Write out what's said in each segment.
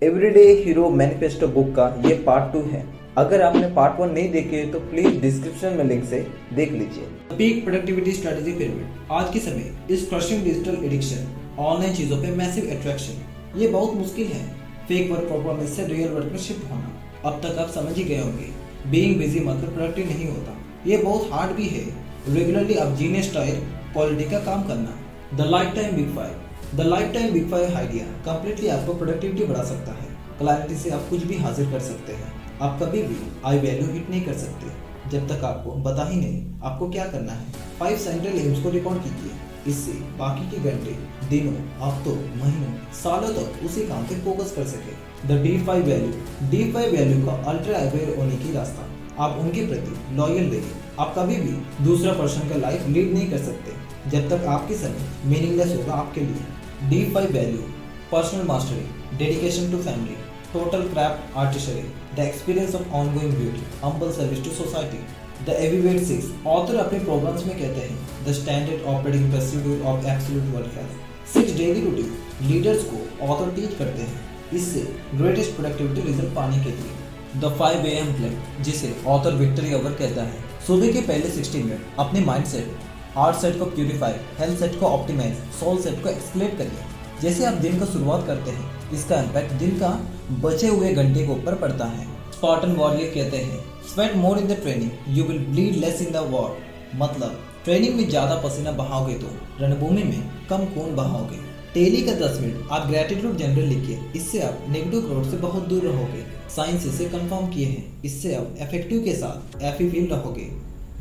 Everyday hero manifesto book का ये part 2 है। अगर आपने पार्ट 1 नहीं देखे तो प्लीज डिस्क्रिप्शन में लिंक से देख लीजिए। Peak productivity strategy pyramid. आज के समय इस क्रशिंग डिजिटल एडिक्शन, ऑनलाइन चीजों पे मैसिव अट्रैक्शन, ये बहुत मुश्किल है। फेक वर्क परफॉर्मेंस से रियल वर्क में शिफ्ट होना। अब तक आप समझ ही गए होंगे, बीइंग बिजी मतलब प्रोडक्टिव नहीं होता। ये बहुत हार्ड भी है। रेगुलरली आप जीने स्टाइल क्वालिटी का काम करना। The life time big five. The life time big five idea completely आपको प्रोडक्टिविटी बढ़ा सकता है। क्लैरिटी से आप कुछ भी हासिल कर सकते हैं। आप कभी भी आई वैल्यू हिट नहीं कर सकते जब तक आपको पता ही नहीं आपको क्या करना है। 5 सेंट्रल एम्स को रिकॉर्ड कीजिए। इससे बाकी के घंटे, दिनों, हफ्तों, महीनों, सालों तक उसी काम पे फोकस कर सके। The D5 value. D5 value का अल्ट्रा अवेयर होने की रास्ता। आप उनके प्रति लॉयल रहिए। आप कभी भी दूसरा पर्सन का लाइफ लीड नहीं कर सकते जब तक आपकी समय मीनिंगलेस होगा आपके लिए। D5 value. Personal mastery, dedication to family, total craft artistry, the experience of ongoing beauty, humble service to society. The एविवेट 6 ऑथर अपने प्रोग्राम्स में कहते हैं the standard operating procedure of absolute work है। 6 डेली रूटीन लीडर्स को author teach करते हैं, इससे ग्रेटेस्ट प्रोडक्टिविटी रिजल्ट पाने के लिए। द 5 AM क्लब, जिसे ऑथर विक्टरी ओवर कहता है। सुबह के पहले 60 मिनट अपने माइंड सेट, आर्ट सेट को प्यूरिफाई, हेल्थ सेट को ऑप्टिमाइज, सोल सेट को एक्सक्लेट करिए। जैसे आप दिन का शुरुआत करते हैं, इसका इम्पैक्ट दिन का बचे हुए घंटे के ऊपर पड़ता है। स्पार्टन वॉरियर कहते हैं sweat more in the training, you will bleed less in the war. मतलब ट्रेनिंग में ज्यादा पसीना बहाओगे तो रणभूमि में कम खून बहाओगे। डेली का 10 मिनट आप ग्रेटिट्यूड जनरल लिखिए, इससे आप नेगेटिव क्राउड से बहुत दूर रहोगे। साइंस इसे कंफर्म किए हैं, इससे आप इफेक्टिव के साथ एफी फील रहोगे।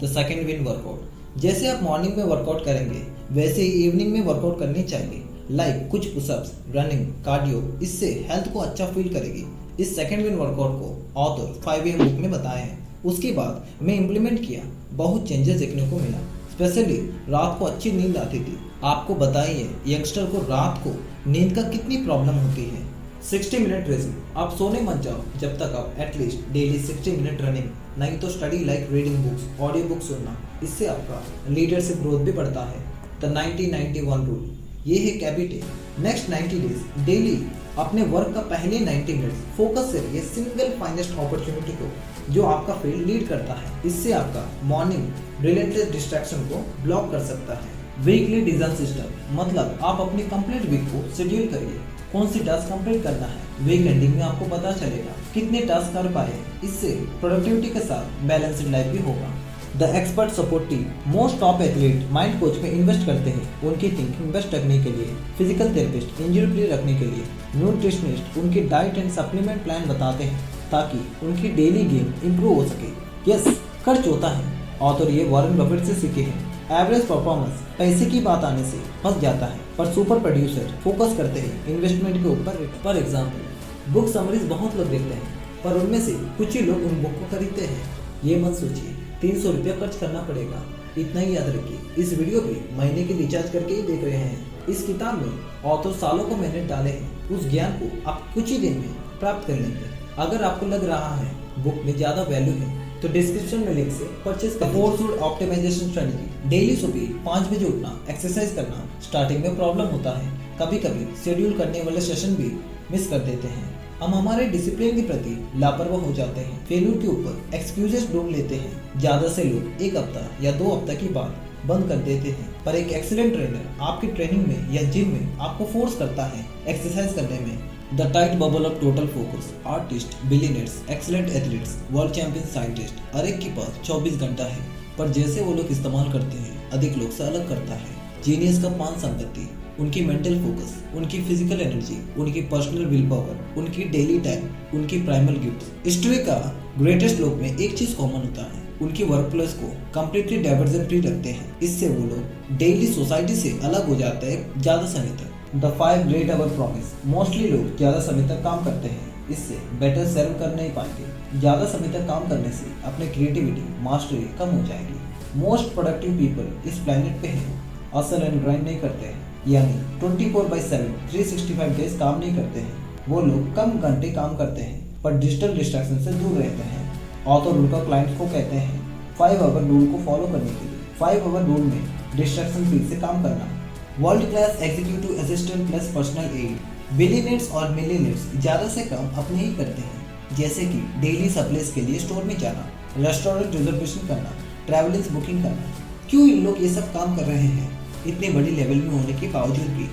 The second win workout. जैसे आप मॉर्निंग में वर्कआउट करेंगे वैसे ही इवनिंग में वर्कआउट करनी चाहिए। लाइक कुछ पुशअप्स, रनिंग, कार्डियो, इससे हेल्थ को अच्छा फील करेगी। इस सेकंड विन वर्कआउट को ऑथर 5 AM बुक में बताया है। उसके बाद मैं इम्प्लीमेंट किया, बहुत चेंजेस देखने को मिला। स्पेशली रात को अच्छी नींद आती थी। आपको बताइए यंगस्टर को रात को नींद का कितनी प्रॉब्लम होती है। 60 मिनट रेसिंग। आप सोने मत जाओ जब तक आप एटलीस्ट डेली 60 मिनट रनिंग, नहीं तो study like reading books, audio book सुनना। इससे आपका लीडरशिप ग्रोथ भी बढ़ता है। द 90-91 रूल, ये है कैबिट है। नेक्स्ट 90 डेज डेली अपने वर्क का पहले 90 मिनट्स फोकस से रहिए सिंगल फाइनेस्ट अपॉर्चुनिटी को जो आपका फील्ड लीड करता है। इससे आपका मॉर्निंग रिलेटेड डिस्ट्रैक्शन को ब्लॉक कर सकता है। वीकली डिजाइन सिस्टम, मतलब आप अपनी कंप्लीट वीक को शेड्यूल करिए। कौन सी टास्क कंप्लीट करना है, वीक एंडिंग में आपको पता चलेगा कितने टास्क कर पाए। इससे प्रोडक्टिविटी के साथ बैलेंस्ड लाइफ भी होगा। The expert support team. Most top athlete mind coach में इन्वेस्ट करते हैं उनकी थिंकिंग बेस्ट रखने के लिए, फिजिकल थेरेपिस्ट इंजरी फ्री रखने के लिए, न्यूट्रिशनिस्ट उनकी डाइट एंड सप्लीमेंट प्लान बताते हैं ताकि उनकी डेली गेम इंप्रूव हो सके। यस, खर्च होता है। ऑथर ये वॉरेन बफेट से सीखे हैं। एवरेज परफॉर्मेंस पैसे की बात आने से फंस जाता है, पर सुपर प्रोड्यूसर फोकस करते हैं इन्वेस्टमेंट के ऊपर। फॉर एग्जाम्पल, बुक समरीज बहुत लोग देखते हैं, पर उनमें से कुछ ही लोग उन बुक को खरीदते हैं। ये मत सोचिए 300 रुपया खर्च करना पड़ेगा, इतना ही याद रखिए। इस वीडियो पे महीने की रिचार्ज करके ही देख रहे हैं। इस किताब में ऑथर सालों को मेहनत डाले हैं, उस ज्ञान को आप कुछ ही दिन में प्राप्त कर लेंगे। अगर आपको लग रहा है बुक में ज्यादा वैल्यू है तो डिस्क्रिप्शन में लिंक से परचेज कर। 4 फूड ऑप्टिमाइजेशन स्ट्रेटजी। डेली सुबह 5 बजे उठना, एक्सरसाइज करना। स्टार्टिंग में प्रॉब्लम होता है, कभी कभी शेड्यूल करने वाले सेशन भी मिस कर देते हैं। हम हमारे डिसिप्लिन के प्रति लापरवाह हो जाते हैं, फेल्यूर के ऊपर एक्सक्यूजेस ढूंढ लेते हैं। ज्यादा से लोग 1 हफ्ता या 2 हफ्ता की बात बंद कर देते हैं, पर एक एक्सीलेंट ट्रेनर आपकी ट्रेनिंग में या जिम में आपको फोर्स करता है एक्सरसाइज करने में। The tight bubble of total focus. Artist, billionaires, excellent athletes, world champion scientist, हर एक के पास 24 घंटा है, पर जैसे वो लोग इस्तेमाल करते हैं अधिक लोग से अलग करता है। जीनियस का 5 संपत्ति, उनकी मेंटल फोकस, उनकी फिजिकल एनर्जी, उनकी पर्सनल विल पावर, उनकी डेली टाइम, उनकी प्राइमल गिफ्ट। हिस्ट्री का ग्रेटेस्ट लोग में एक चीज कॉमन होता है, उनकी वर्क प्लेस को कम्प्लीटली डाइवर्जन फ्री रखते हैं। इससे वो लोग डेली सोसाइटी से अलग हो जाते हैं ज्यादा समय तक। The 5 great hour promise. Mostly लोग ज्यादा समय तक काम करते हैं, इससे बेटर सर्व कर नहीं पाएंगे। ज्यादा समय तक काम करने से अपनी क्रिएटिविटी, मास्टरी कम हो जाएगी। मोस्ट प्रोडक्टिव पीपल इस प्लेनेट पे हैं, असल एंड ग्राइंड नहीं करते हैं, यानी 24/7 365 डेज काम नहीं करते हैं। वो लोग कम घंटे काम करते हैं, पर डिजिटल डिस्ट्रैक्शन से दूर रहते हैं। ऑथर उनका क्लाइंट्स को कहते हैं 5 आवर रूल को फॉलो करने के लिए। 5 आवर रूल में डिस्ट्रैक्शन फ्री से काम करना। World class executive assistant plus personal aid. Billionaires और मिलियनियर्स ज़्यादा से कम अपने ही करते हैं, जैसे कि डेली सप्लाईज के लिए स्टोर में जाना, रेस्टोरेंट रिजर्वेशन करना, ट्रैवलिंग बुकिंग करना। क्यों इन लोग ये सब काम कर रहे हैं? इतने बड़ी लेवल में होने के बावजूद भी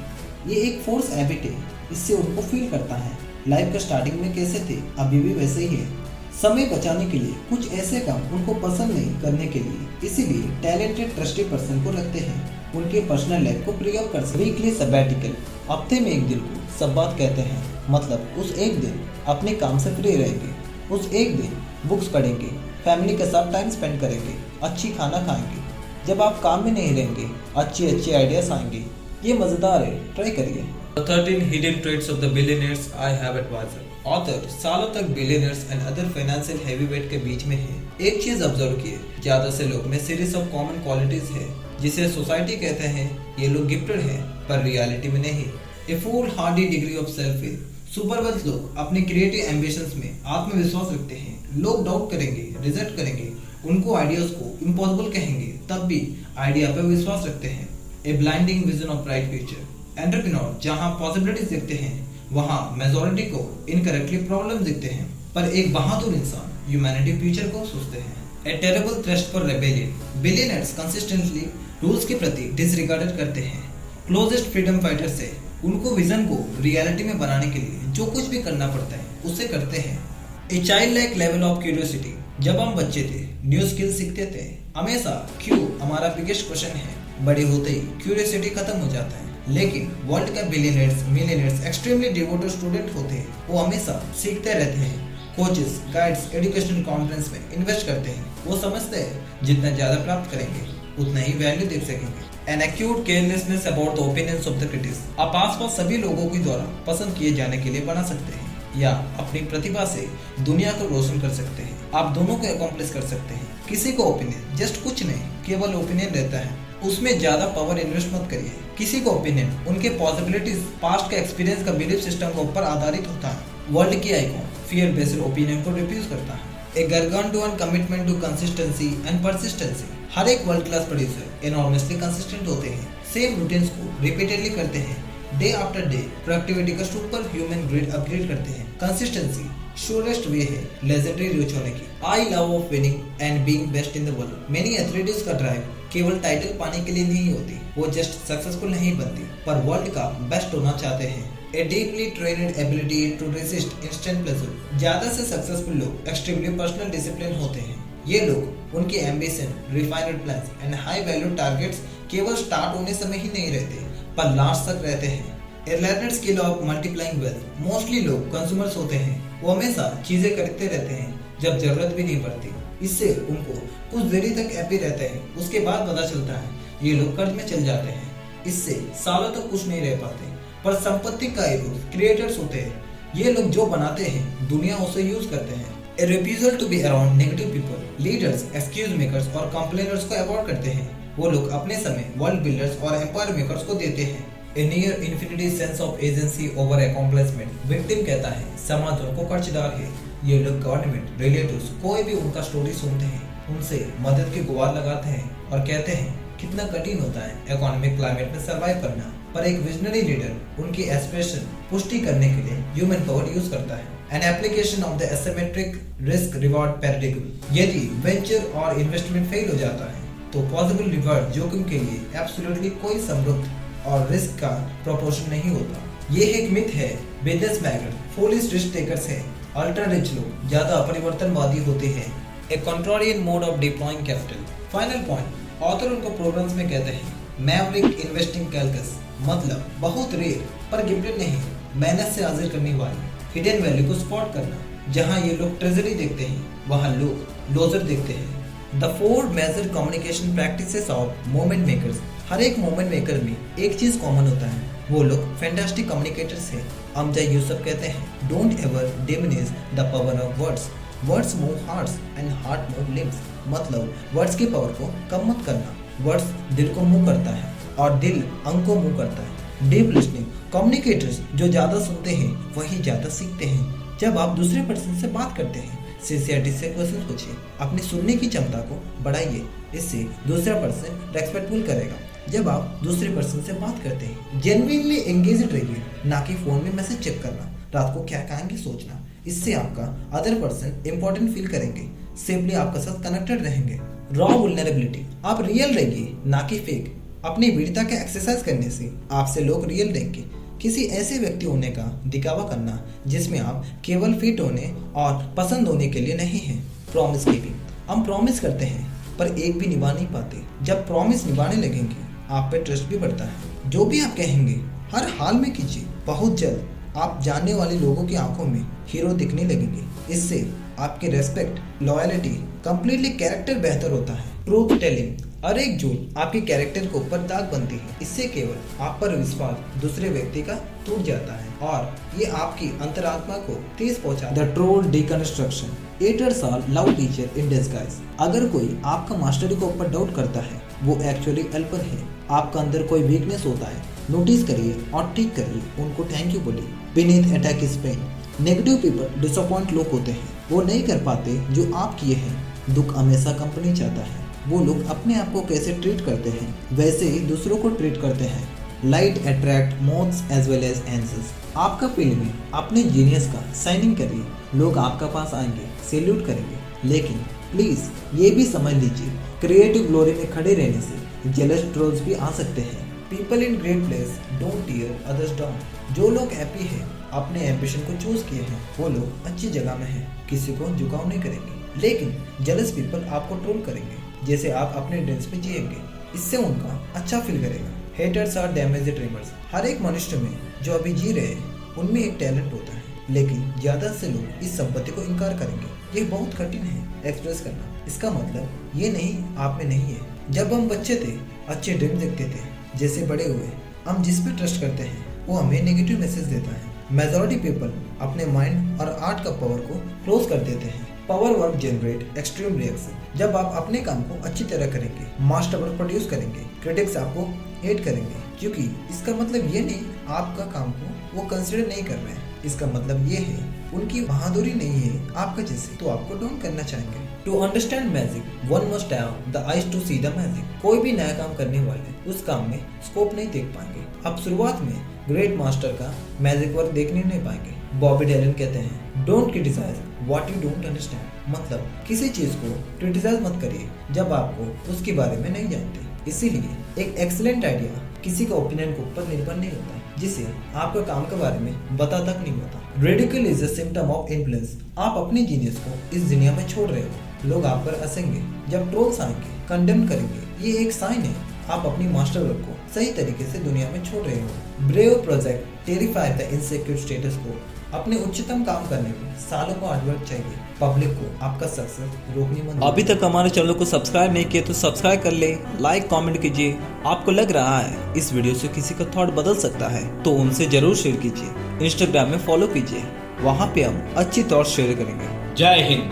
ये एक फोर्स हैबिट है। इससे उनको फील करता है लाइफ का स्टार्टिंग में कैसे थे अभी भी वैसे ही है। समय बचाने के लिए कुछ ऐसे काम उनको पसंद नहीं करने के लिए इसीलिए टैलेंटेड ट्रस्टेड पर्सन को रखते हैं उनके पर्सनल लाइफ को प्रयोग कर सके। वीकली सबैटिकल, हफ्ते में एक दिन को सब बात कहते हैं, मतलब उस एक दिन अपने काम से फ्री रहेंगे, उस एक दिन बुक्स पढ़ेंगे, फैमिली के साथ टाइम स्पेंड करेंगे, अच्छी खाना खाएंगे। जब आप काम में नहीं रहेंगे अच्छे आइडियाज आएंगे। ये मजेदार है, ट्राई करिए। The 13 hidden traits of the billionaires I have advisor. Author सालों तक billionaires and other financial heavyweight के बीच में है। एक चीज ऑब्जर्व किए, ज्यादा से लोग में सीरीज ऑफ कॉमन क्वालिटीज है जिसे सोसाइटी कहते हैं ये लोग गिफ्टेड हैं, पर रियलिटी में नहीं। A full hardy degree of self है। सुपर वेल्थ लोग अपने क्रिएटिव एम्बिशंस में आत्मविश्वास रखते हैं। लोग डाउट करेंगे, रिजेक्ट करेंगे, उनको आइडियाज को इम्पॉसिबल कहेंगे, तब भी आइडिया पर विश्वास रखते हैं। A blinding vision of bright future. Entrepreneur जहां पॉसिबिलिटीज देखते हैं वहां मेजॉरिटी को इनकरेक्टली प्रॉब्लम देखते हैं, पर एक बहादुर इंसान ह्यूमैनिटी फ्यूचर को सोचते हैं। A terrible thrust for rebellion. Billionaires consistently rules के प्रति डिसरिगार्डेड करते हैं। क्लोजेस्ट फ्रीडम फाइटर से उनको विजन को रियलिटी में बनाने के लिए जो कुछ भी करना पड़ता है उसे करते हैं। A child like level of curiosity. जब हम बच्चे थे न्यू स्किल सीखते थे हमेशा, क्यों हमारा बिगेस्ट क्वेश्चन है। बड़े होते ही क्यूरियोसिटी खत्म हो जाता है। लेकिन वर्ल्ड का billionaires millionaires extremely devoted student होते हैं। वो हमेशा सीखते रहते हैं। कोचेस, गाइड्स, एजुकेशनल कॉन्फ्रेंस में इन्वेस्ट करते हैं। वो समझते हैं जितना ज्यादा प्राप्त करेंगे उतना ही वैल्यू देख सकेंगे। An acute carelessness about the opinions of the critics. आप आसपास सभी लोगों के द्वारा पसंद किए जाने के लिए बना सकते हैं या अपनी प्रतिभा से दुनिया को रोशन कर सकते हैं। आप दोनों को अकॉम्प्लिश कर सकते हैं। किसी को ओपिनियन जस्ट कुछ नहीं, केवल ओपिनियन रहता है, उसमें ज्यादा पावर इन्वेस्ट मत करिए। किसी को ओपिनियन उनके पॉसिबिलिटीज, पास्ट का एक्सपीरियंस का बिलीफ सिस्टम के ऊपर आधारित होता है। वर्ल्ड की आइकॉन फियर बेस्ड ओपिनियन को रिफ्यूज करता है। A gargantuan commitment to consistency and persistence. हर एक world class producer enormously consistent होते हैं, सेम रूटीन्स को रिपीटेडली करते हैं, डे आफ्टर डे प्रोडक्टिविटी का सुपर ह्यूमन ग्रेड अपग्रेड करते हैं। कंसिस्टेंसी श्योरेस्ट वे है लेजेंडरी रीच होने की। I love of winning and being best in the world. Many athletes का ड्राइव केवल टाइटल पाने के लिए नहीं होती, वो जस्ट सक्सेसफुल नहीं बनती, पर वर्ल्ड का बेस्ट होना चाहते हैं। A deeply trained ability to resist instant pleasure. ज्यादा से सक्सेसफुल लोग एक्सट्रीमली पर्सनल डिसिप्लिन होते हैं। ये लोग उनके ambition, refined plans and high value targets केवल स्टार्ट होने समय ही नहीं रहते, पर लास्ट तक रहते हैं। A learned skill of multiplying wealth. Mostly लोग कंज्यूमर्स होते हैं, वो हमेशा चीजें खरीदते रहते हैं जब जरूरत भी नहीं पड़ती। इससे उनको कुछ देरी तक हैप्पी रहते हैं, उसके बाद पता चलता है ये लोग कर्ज में चल जाते हैं। इससे सालों तक कुछ नहीं रह पाते, पर संपत्ति का क्रिएटर्स होते हैं। ये लोग जो बनाते हैं दुनिया उसे यूज करते हैं। A refusal to be around negative people. Leaders, excuse makers और कंप्लेनर्स को अवॉइड करते हैं। वो लोग अपने समय वर्ल्ड बिल्डर्स और एम्पायर मेकर्स को देते हैं। A near infinity sense of agency over accomplishment. Victim कहता है समाज उनको कर्जदार है। ये लोग गवर्नमेंट, रिलेटिव्स, कोई भी उनका स्टोरी सुनते हैं, उनसे मदद की गुहार लगाते हैं और कहते हैं कितना कठिन होता है इकोनॉमिक क्लाइमेट में सर्वाइव करना। पर एक विजनरी लीडर उनकी एस्पिरेशन पुष्टि करने के लिए ह्यूमन पावर यूज करता है। An application of the asymmetric risk reward paradigm. यदि वेंचर और इन्वेस्टमेंट फेल हो जाता है तो पॉसिबल रिवॉर्ड जोखिम के लिए एब्सोल्युटली कोई समृद्ध और रिस्क का प्रोपोर्शन नहीं होता। ये एक मिथ है। Business magnate foolish risk takers हैं। अल्ट्रा रिच लोग ज्यादा परिवर्तनवादी होते हैं। A contrarian mode of deploying capital. Final point, author उनको प्रोग्राम्स में कहते हैं मैवरिक इन्वेस्टिंग कैलकस, मतलब बहुत रेयर पर गिफ्टेड नहीं, मेहनत से हाजिर करने वाली। हिडन वैल्यू को स्पॉट करना। जहां ये लोग ट्रेजरी देखते हैं वहां लोग लोजर देखते हैं। The 4 major communication practices of moment makers. हर एक मोमेंट मेकर में एक चीज कॉमन होता है, वो लोग फैंटास्टिक कम्युनिकेटर्स हैं। अमजा यूसुफ कहते हैं don't ever diminish the power of words. Words move hearts and heart move limbs. मतलब वर्ड्स की पावर को कम मत करना। वर्ड्स दिल को मूव करता है और दिल अंग को मूव करता है। Deep listening. कम्युनिकेटर्स जो ज्यादा सुनते हैं वही ज्यादा सीखते हैं। जब आप दूसरे पर्सन से बात करते हैं सिंसियरिटी से क्वेश्चन पूछिए, अपनी सुनने की क्षमता को बढ़ाइए, इससे दूसरा पर्सन रेस्पेक्टफुल करेगा। जब आप दूसरे पर्सन से बात करते हैं। जेन्युइनली एंगेज्ड रहिए, ना कि फोन में मैसेज चेक करना, रात को क्या खाएंगे सोचना। इससे आपका अदर पर्सन इंपॉर्टेंट फील करेंगे, सेफली आपके साथ कनेक्टेड रहेंगे। रॉ वुल्नरेबिलिटी, आप रियल रहिए ना कि फेक। अपनी वीरता का एक्सरसाइज करने से आपसे लोग रियल देंगे। किसी ऐसे व्यक्ति होने का दिखावा करना जिसमें आप केवल फिट होने और पसंद होने के लिए नहीं हैं। प्रॉमिस कीपिंग, हम प्रॉमिस करते हैं पर एक भी निभा नहीं पाते। जब प्रॉमिस निभाने लगेंगे आप पे ट्रस्ट भी बढ़ता है। जो भी आप कहेंगे हर हाल में कीजिए। बहुत जल्द आप जानने वाले लोगों की आंखों में हीरो दिखने लगेंगे। इससे आपकी रेस्पेक्ट, लॉयलिटी, कंप्लीटली कैरेक्टर बेहतर होता है। ट्रूथ टेलिंग, हर एक झूठ आपके कैरेक्टर को ऊपर दाग बनती है। इससे केवल आप पर विश्वास दूसरे व्यक्ति का टूट जाता है और ये आपकी अंतरात्मा को ठेस पहुंचा। The troll deconstruction, haters are love teacher in disguise। अगर कोई आपका मास्टरी को ऊपर डाउट करता है वो एक्चुअली हेल्पर है। आपका अंदर कोई वीकनेस होता है, नोटिस करिए और ठीक करिए, उनको थैंक यू बोलिए। Beneath attack is pain, negative people disappoint लोग होते हैं, वो नहीं कर पाते जो आप किए हैं। दुख हमेशा कंपनी चाहता है। वो लोग अपने आप को कैसे ट्रीट करते हैं वैसे ही दूसरों को ट्रीट करते हैं। Light attract moths as well as angels. आपका फील्ड में अपने जीनियस का साइनिंग करिए, लोग आपका पास आएंगे, सैल्यूट करेंगे। लेकिन प्लीज ये भी समझ लीजिए, क्रिएटिव ग्लोरी में खड़े रहने से जेलस ट्रोल्स भी आ सकते हैं। People in great place don't tear others down. जो लोग हैप्पी हैं, अपने एम्बिशन को चूज किए हैं, वो लोग अच्छी जगह में हैं, किसी को झुकाव नहीं करेंगे। लेकिन जेलस पीपल आपको ट्रोल करेंगे जैसे आप अपने ड्रीम्स में जिएंगे। इससे उनका अच्छा फील करेगा। Haters are damage dreamers. हर एक मनुष्य में जो अभी जी रहे हैं उनमें एक टैलेंट होता है, लेकिन ज्यादा से लोग इस संपत्ति को इनकार करेंगे। ये बहुत कठिन है एक्सप्रेस करना। इसका मतलब ये नहीं आप में नहीं है। जब हम बच्चे थे अच्छे ड्रीम देखते थे, जैसे बड़े हुए हम जिस पे ट्रस्ट करते हैं वो हमें नेगेटिव मैसेज देता है। मेजॉरिटी पीपल अपने माइंड और आर्ट का पावर को क्लोज कर देते हैं। Power work generate extreme reaction. जब आप अपने काम को अच्छी तरह करेंगे, मास्टरवर्क प्रोड्यूस करेंगे, क्रिटिक्स आपको हेट करेंगे, क्योंकि इसका मतलब ये नहीं आपका काम को वो कंसिडर नहीं कर रहे हैं। इसका मतलब ये है उनकी बहादुरी नहीं है आपका जैसे, तो आपको डाउन करना चाहेंगे। To understand magic one must have the eyes to see the magic. कोई भी नया काम करने वाले उस काम में स्कोप नहीं देख पाएंगे। आप शुरुआत में ग्रेट मास्टर का मैजिक वर्क देखने नहीं पाएंगे। बॉबी डिलन कहते हैं don't criticize what you don't understand. मतलब किसी चीज को क्रिटिसाइज मत करिए जब आपको उसके बारे में नहीं जानते। इसीलिए एक एक्सीलेंट आइडिया किसी का ओपिनियन के ऊपर निर्भर नहीं होता, जिसे आपके काम के बारे में पता तक नहीं होता। Ridicule is a symptom of influence. आप अपने जीनियस को इस दुनिया में छोड़ रहे हो। लोग आप पर हंसेंगे, जब ट्रोल्स आएंगे, कंडेम करेंगे, ये एक साइन है आप अपनी मास्टर वर्क को सही तरीके से दुनिया में छोड़ रहे हो। Brave project terrify the insecure status को। अपने उच्चतम काम करने में सालों का हार्डवर्क चाहिए। पब्लिक को आपका सक्सेस रोकने मत। अभी तक हमारे चैनल को सब्सक्राइब नहीं किया तो सब्सक्राइब कर ले, लाइक कमेंट कीजिए। आपको लग रहा है इस वीडियो से किसी का थॉट बदल सकता है तो उनसे जरूर शेयर कीजिए। इंस्टाग्राम में फॉलो कीजिए, वहाँ पे हम अच्छी थॉट शेयर करेंगे। जय हिंद।